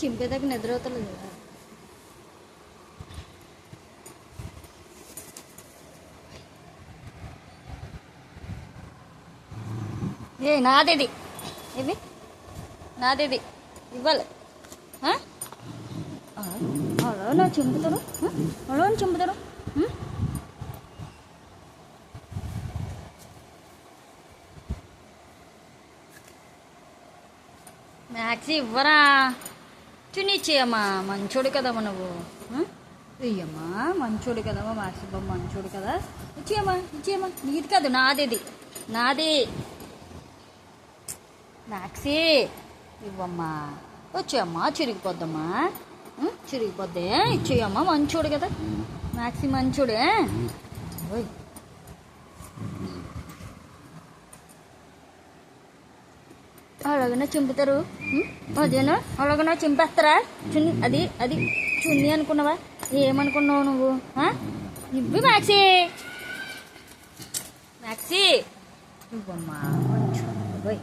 చింపేదాకా నిద్ర అవుతలేదు కదా. నాదేది ఇవి, నాదేది ఇవ్వాలి. అలా నా చింపుతారు, అలా చింపుతారు. మ్యాక్సీ ఇవ్వరా, చునిచ్చేయమ్మా, మంచోడు కదమ్మా నువ్వు. ఇయ్యమ్మా, మంచోడు కదమ్మా, మ్యాక్సీ బాబు మంచోడు కదా. ఇచ్చేయమ్మా, ఇచ్చేయమ్మా. నీది కాదు, నాదేది, నాది. మ్యాక్సీ ఇవ్వమ్మా, వచ్చేయమ్మా, చిరిగిపోద్దమ్మా, చిరిగిపోద్దే. ఇచ్చేయమ్మా, మంచోడు కదా మ్యాక్సీ, మంచోడే. ఓయ్ అలాగనే చింపుతారు, అదేనా అలాగనే చింపేస్తారా? చున్ని అది అది చున్ని అనుకున్నావా? ఏమనుకున్నావు నువ్వు? ఇవ్వి మ్యాక్సీ, మ్యాక్సీ ఇవ్వమ్మా, మంచోడు.